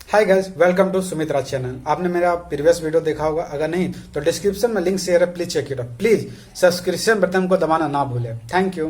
Hi guys, welcome to Sumitra channel. आपने मेरा previous video देखा होगा, अगर नहीं तो डिस्क्रिप्शन में लिंक शेयर है, please check it out. Please subscription button को दबाना ना भूलें। Thank you.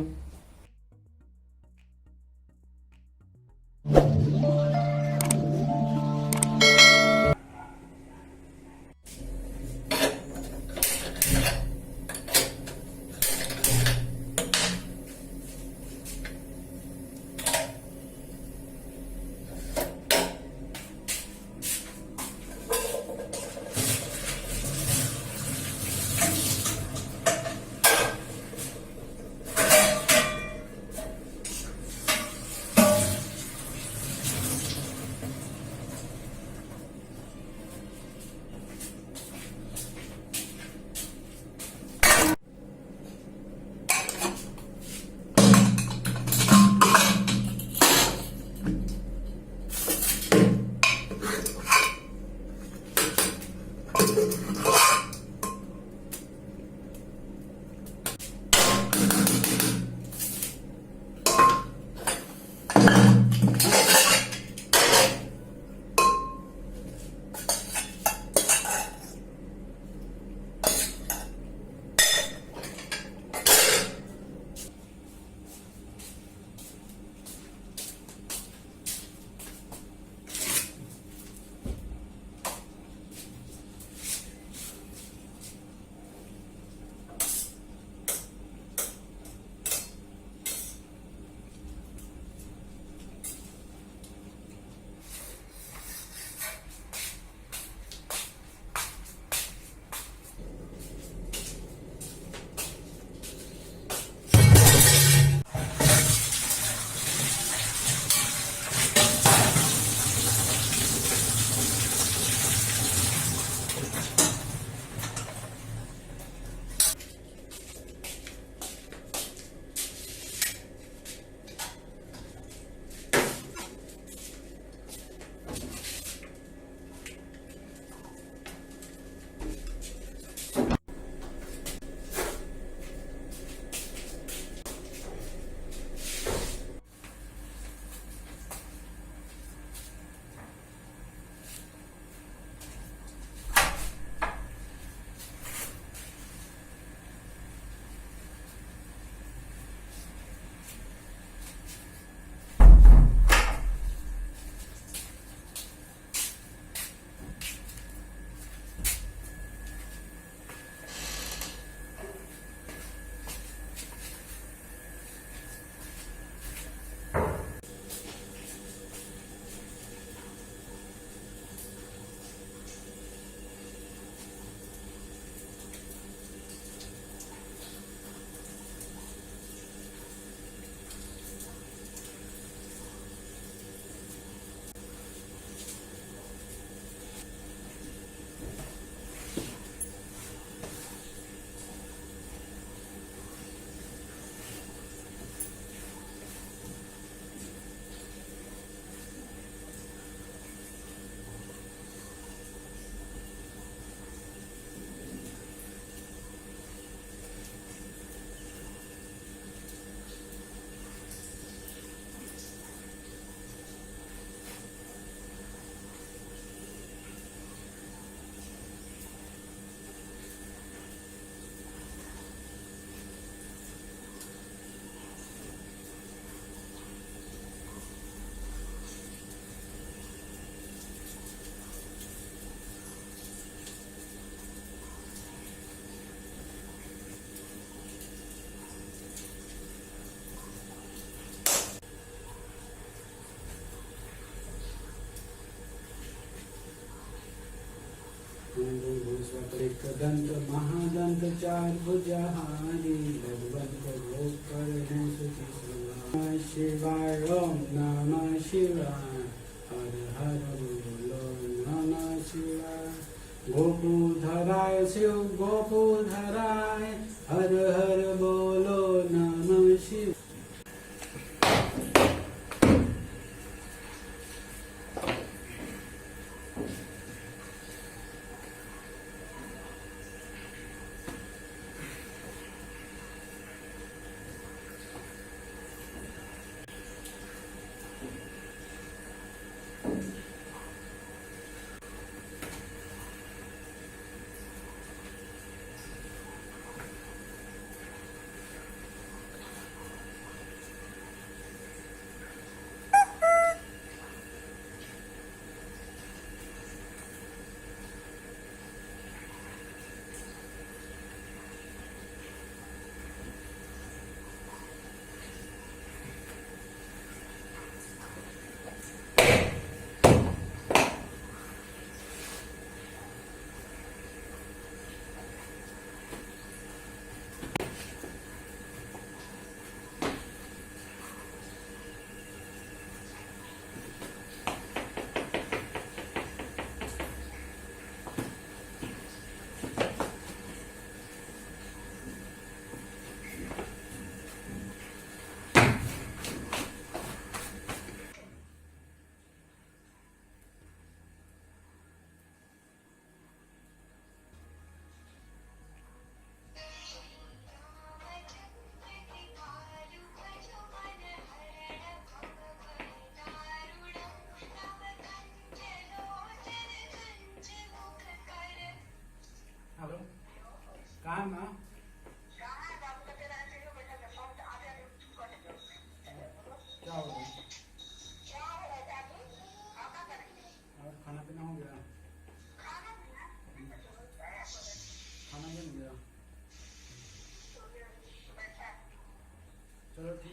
एकदंत महादंत चार भुजाहारी भगवंत शिवाय ओम नमः शिवाय हर हर बोलो नमः शिवाय गोपूधराय शिव गोपूधराय हर हर बोलो नमः शिवाय।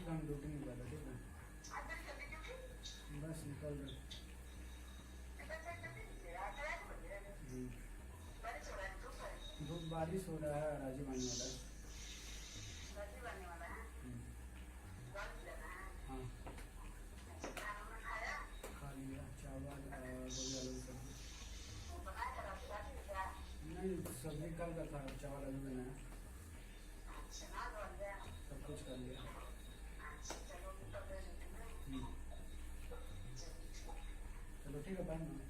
काम ड्यूटी नहीं कर रहा, ठीक है? बस निकल रहे। धूप बारिश हो रहा है, राजी बनने वाला है। हाँ, खा लिया चावल और गोभी आलू की सब्जी। नहीं, सब्जी कल का था, चावल अभी बनाया, सब कुछ कर लिया। चलो ठीक है, बाय मैम।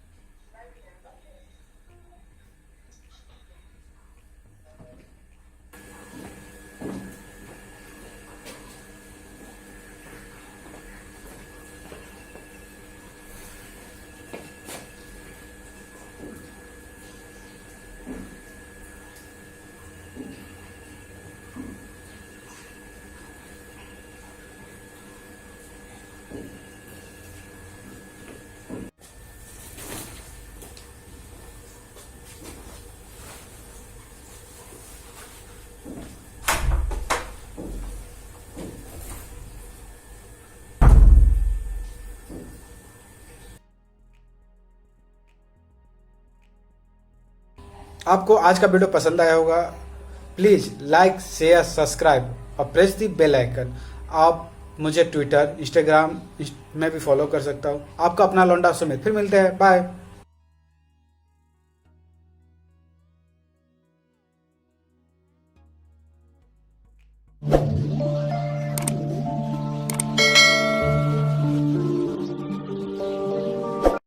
आपको आज का वीडियो पसंद आया होगा। प्लीज़ लाइक शेयर सब्सक्राइब और प्रेस दी बेल आइकन। आप मुझे ट्विटर इंस्टाग्राम में भी फॉलो कर सकता हूँ। आपका अपना लौंडा सुमित। फिर मिलते हैं, बाय।